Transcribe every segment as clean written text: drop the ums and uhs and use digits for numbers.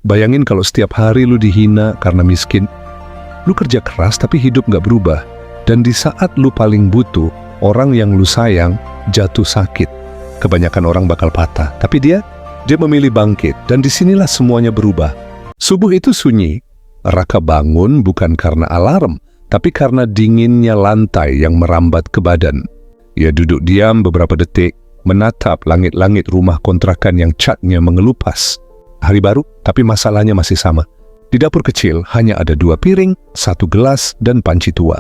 Bayangin kalau setiap hari lu dihina karena miskin. Lu kerja keras tapi hidup nggak berubah. Dan di saat lu paling butuh, orang yang lu sayang jatuh sakit. Kebanyakan orang bakal patah, tapi dia memilih bangkit. Dan disinilah semuanya berubah. Subuh itu sunyi. Raka bangun bukan karena alarm, tapi karena dinginnya lantai yang merambat ke badan. Ia duduk diam beberapa detik, menatap langit-langit rumah kontrakan yang catnya mengelupas. Hari baru, tapi masalahnya masih sama. Di dapur kecil hanya ada 2 piring, 1 gelas, dan panci tua.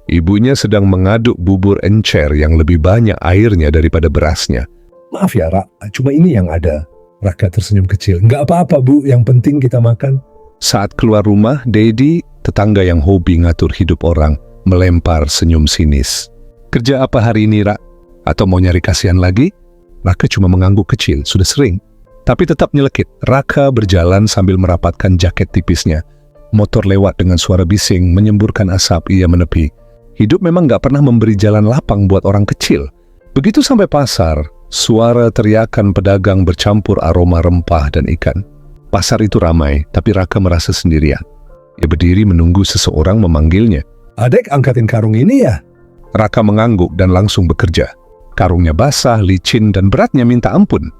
Ibunya sedang mengaduk bubur encer yang lebih banyak airnya daripada berasnya. Maaf ya, Ra, cuma ini yang ada. Raka tersenyum kecil. Nggak apa-apa, Bu, yang penting kita makan. Saat keluar rumah, Dedi, tetangga yang hobi ngatur hidup orang, melempar senyum sinis. Kerja apa hari ini, Ra? Atau mau nyari kasihan lagi? Raka cuma mengangguk kecil, sudah sering. Tapi tetap nyelekit. Raka berjalan sambil merapatkan jaket tipisnya. Motor lewat dengan suara bising, menyemburkan asap, ia menepi. Hidup memang gak pernah memberi jalan lapang buat orang kecil. Begitu sampai pasar, suara teriakan pedagang bercampur aroma rempah dan ikan. Pasar itu ramai, tapi Raka merasa sendirian. Ia berdiri menunggu seseorang memanggilnya. Adek, angkatin karung ini ya? Raka mengangguk dan langsung bekerja. Karungnya basah, licin, dan beratnya minta ampun.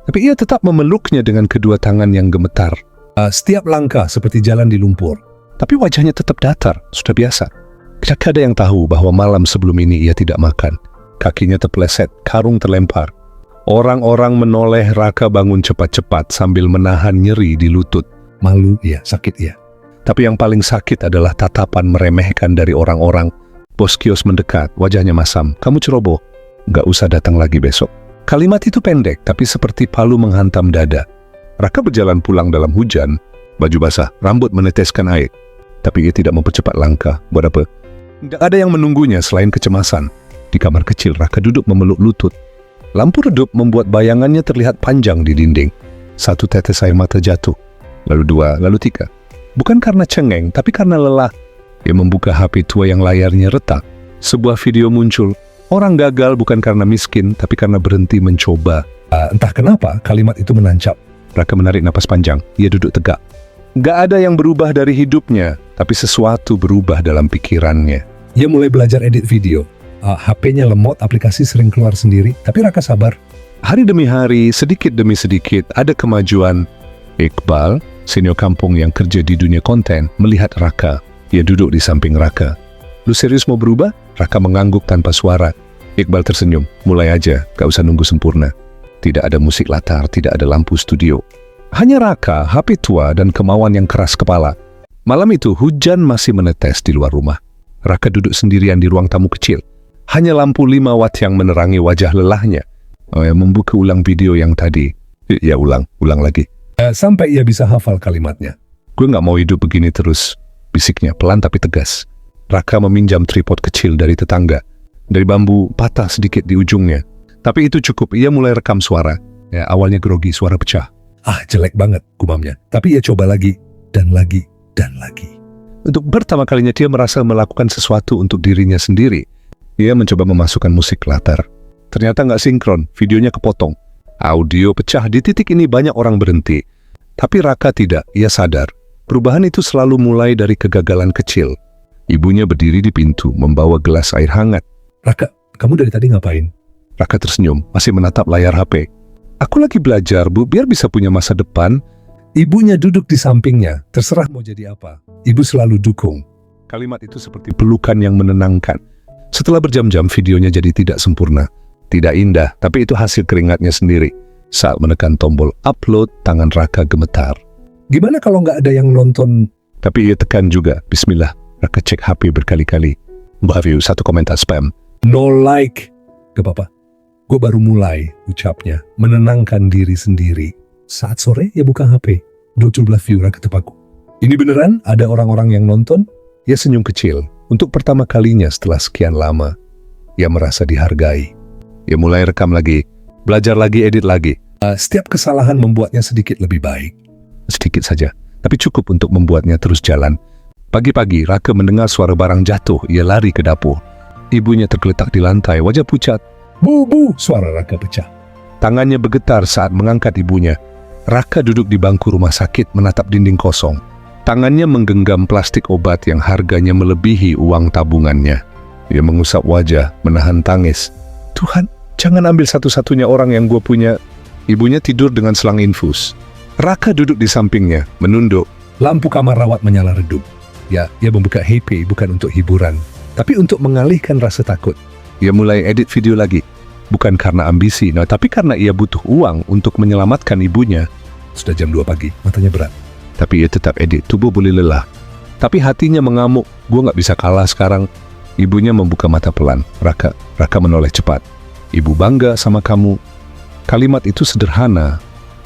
Tapi ia tetap memeluknya dengan kedua tangan yang gemetar. Setiap langkah seperti jalan di lumpur. Tapi wajahnya tetap datar, sudah biasa. Tidak ada yang tahu bahwa malam sebelum ini ia tidak makan. Kakinya terpeleset, karung terlempar. Orang-orang menoleh Raka bangun cepat-cepat sambil menahan nyeri di lutut. Malu, iya, sakit, iya. Tapi yang paling sakit adalah tatapan meremehkan dari orang-orang. Bos kios mendekat, wajahnya masam. Kamu ceroboh, nggak usah datang lagi besok. Kalimat itu pendek, tapi seperti palu menghantam dada. Raka berjalan pulang dalam hujan, baju basah, rambut meneteskan air. Tapi ia tidak mempercepat langkah. Buat apa? Tidak ada yang menunggunya selain kecemasan. Di kamar kecil, Raka duduk memeluk lutut. Lampu redup membuat bayangannya terlihat panjang di dinding. 1 tetes air mata jatuh, lalu 2, lalu 3. Bukan karena cengeng, tapi karena lelah. Ia membuka HP tua yang layarnya retak. Sebuah video muncul. Orang gagal bukan karena miskin, tapi karena berhenti mencoba. Entah kenapa kalimat itu menancap. Raka menarik napas panjang. Ia duduk tegak. Gak ada yang berubah dari hidupnya, tapi sesuatu berubah dalam pikirannya. Ia mulai belajar edit video. HP-nya lemot, aplikasi sering keluar sendiri, tapi Raka sabar. Hari demi hari, sedikit demi sedikit, ada kemajuan. Iqbal, senior kampung yang kerja di dunia konten, melihat Raka. Ia duduk di samping Raka. Lu serius mau berubah? Raka mengangguk tanpa suara. Iqbal tersenyum. Mulai aja, gak usah nunggu sempurna. Tidak ada musik latar, tidak ada lampu studio. Hanya Raka, HP tua, dan kemauan yang keras kepala. Malam itu, hujan masih menetes di luar rumah. Raka duduk sendirian di ruang tamu kecil. Hanya lampu 5 watt yang menerangi wajah lelahnya. Membuka ulang video yang tadi. Ya, ulang lagi. Sampai ia bisa hafal kalimatnya. Gue gak mau hidup begini terus. Bisiknya pelan tapi tegas. Raka meminjam tripod kecil dari tetangga. Dari bambu patah sedikit di ujungnya. Tapi itu cukup, ia mulai rekam suara. Awalnya grogi, suara pecah. Jelek banget gumamnya. Tapi ia coba lagi, dan lagi, dan lagi. Untuk pertama kalinya dia merasa melakukan sesuatu untuk dirinya sendiri. Ia mencoba memasukkan musik latar. Ternyata nggak sinkron, videonya kepotong. Audio pecah, di titik ini banyak orang berhenti. Tapi Raka tidak, ia sadar. Perubahan itu selalu mulai dari kegagalan kecil. Ibunya berdiri di pintu, membawa gelas air hangat. Raka, kamu dari tadi ngapain? Raka tersenyum, masih menatap layar HP. Aku lagi belajar, Bu, biar bisa punya masa depan. Ibunya duduk di sampingnya, terserah mau jadi apa. Ibu selalu dukung. Kalimat itu seperti pelukan yang menenangkan. Setelah berjam-jam, videonya jadi tidak sempurna. Tidak indah, tapi itu hasil keringatnya sendiri. Saat menekan tombol upload, tangan Raka gemetar. Gimana kalau nggak ada yang nonton? Tapi ia tekan juga, bismillah. Raka cek HP berkali-kali. Mbak view, 1 komentar spam. No like. Gak apa-apa. Gue baru mulai, ucapnya. Menenangkan diri sendiri. Saat sore, ia buka HP. 12 view Raka tepaku. Ini beneran ada orang-orang yang nonton? Ia senyum kecil. Untuk pertama kalinya setelah sekian lama, ia merasa dihargai. Ia mulai rekam lagi, belajar lagi, edit lagi. Setiap kesalahan membuatnya sedikit lebih baik. Sedikit saja, tapi cukup untuk membuatnya terus jalan. Pagi-pagi, Raka mendengar suara barang jatuh. Ia lari ke dapur. Ibunya tergeletak di lantai, wajah pucat. Bu, suara Raka pecah. Tangannya bergetar saat mengangkat ibunya. Raka duduk di bangku rumah sakit menatap dinding kosong. Tangannya menggenggam plastik obat yang harganya melebihi uang tabungannya. Ia mengusap wajah, menahan tangis. Tuhan, jangan ambil satu-satunya orang yang gue punya. Ibunya tidur dengan selang infus. Raka duduk di sampingnya, menunduk. Lampu kamar rawat menyala redup. Ya, ia membuka HP bukan untuk hiburan, tapi untuk mengalihkan rasa takut. Ia mulai edit video lagi. Bukan karena ambisi, tapi karena ia butuh uang untuk menyelamatkan ibunya. Sudah jam 2 pagi, matanya berat. Tapi ia tetap edit, tubuh boleh lelah. Tapi hatinya mengamuk, gue gak bisa kalah sekarang. Ibunya membuka mata pelan. Raka menoleh cepat. Ibu bangga sama kamu. Kalimat itu sederhana,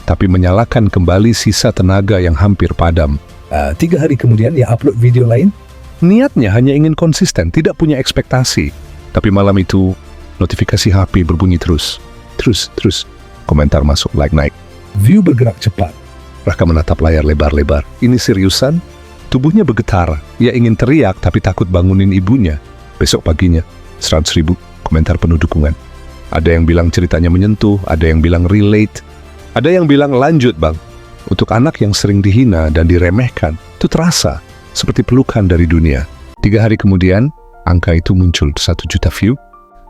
tapi menyalakan kembali sisa tenaga yang hampir padam. 3 hari kemudian ia upload video lain. Niatnya hanya ingin konsisten, tidak punya ekspektasi. Tapi malam itu, notifikasi HP berbunyi terus. Terus. Komentar masuk, like naik. View bergerak cepat. Raka menatap layar lebar-lebar. Ini seriusan? Tubuhnya bergetar. Ia ingin teriak tapi takut bangunin ibunya. Besok paginya, 100.000 komentar penuh dukungan. Ada yang bilang ceritanya menyentuh, ada yang bilang relate, ada yang bilang lanjut bang. Untuk anak yang sering dihina dan diremehkan, itu terasa seperti pelukan dari dunia. 3 hari kemudian, angka itu muncul 1 juta view.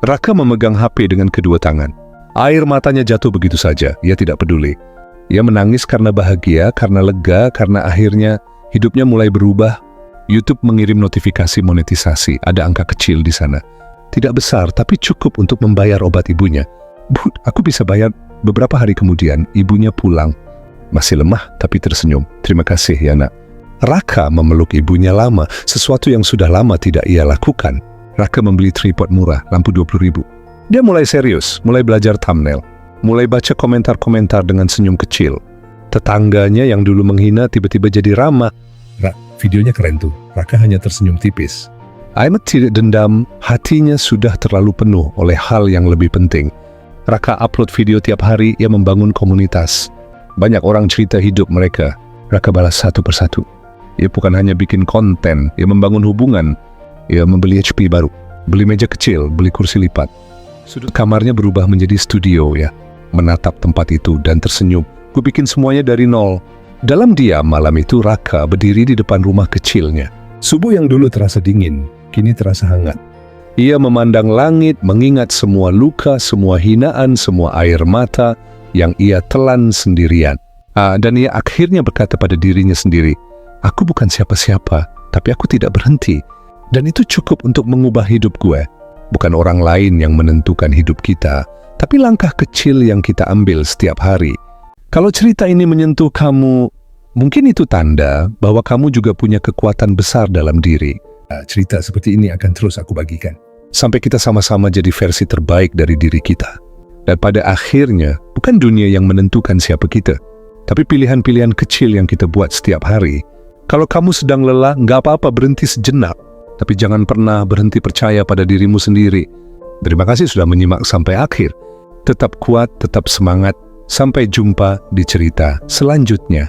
Raka memegang HP dengan kedua tangan. Air matanya jatuh begitu saja, ia tidak peduli. Ia menangis karena bahagia, karena lega, karena akhirnya hidupnya mulai berubah. YouTube mengirim notifikasi monetisasi, ada angka kecil di sana. Tidak besar, tapi cukup untuk membayar obat ibunya. Bu, aku bisa bayar. Beberapa hari kemudian, ibunya pulang. Masih lemah, tapi tersenyum. Terima kasih ya nak. Raka memeluk ibunya lama, sesuatu yang sudah lama tidak ia lakukan. Raka membeli tripod murah, lampu 20.000. Dia mulai serius, mulai belajar thumbnail. Mulai baca komentar-komentar dengan senyum kecil. Tetangganya yang dulu menghina tiba-tiba jadi ramah. Videonya keren tuh. Raka hanya tersenyum tipis. Ahmad tidak dendam, hatinya sudah terlalu penuh oleh hal yang lebih penting. Raka upload video tiap hari, ia membangun komunitas. Banyak orang cerita hidup mereka. Raka balas satu persatu. Ia bukan hanya bikin konten, ia membangun hubungan. Ia membeli HP baru, beli meja kecil, beli kursi lipat. Sudut kamarnya berubah menjadi studio ya. Menatap tempat itu dan tersenyum. Gue bikin semuanya dari nol. Dalam diam malam itu Raka berdiri di depan rumah kecilnya. Subuh yang dulu terasa dingin, kini terasa hangat. Ia memandang langit, mengingat semua luka, semua hinaan, semua air mata yang ia telan sendirian. Dan ia akhirnya berkata pada dirinya sendiri, aku bukan siapa-siapa, tapi aku tidak berhenti. Dan itu cukup untuk mengubah hidup gue. Bukan orang lain yang menentukan hidup kita, tapi langkah kecil yang kita ambil setiap hari. Kalau cerita ini menyentuh kamu, mungkin itu tanda bahwa kamu juga punya kekuatan besar dalam diri. Cerita seperti ini akan terus aku bagikan. Sampai kita sama-sama jadi versi terbaik dari diri kita. Dan pada akhirnya, bukan dunia yang menentukan siapa kita, tapi pilihan-pilihan kecil yang kita buat setiap hari. Kalau kamu sedang lelah, nggak apa-apa, berhenti sejenak. Tapi jangan pernah berhenti percaya pada dirimu sendiri. Terima kasih sudah menyimak sampai akhir. Tetap kuat, tetap semangat. Sampai jumpa di cerita selanjutnya.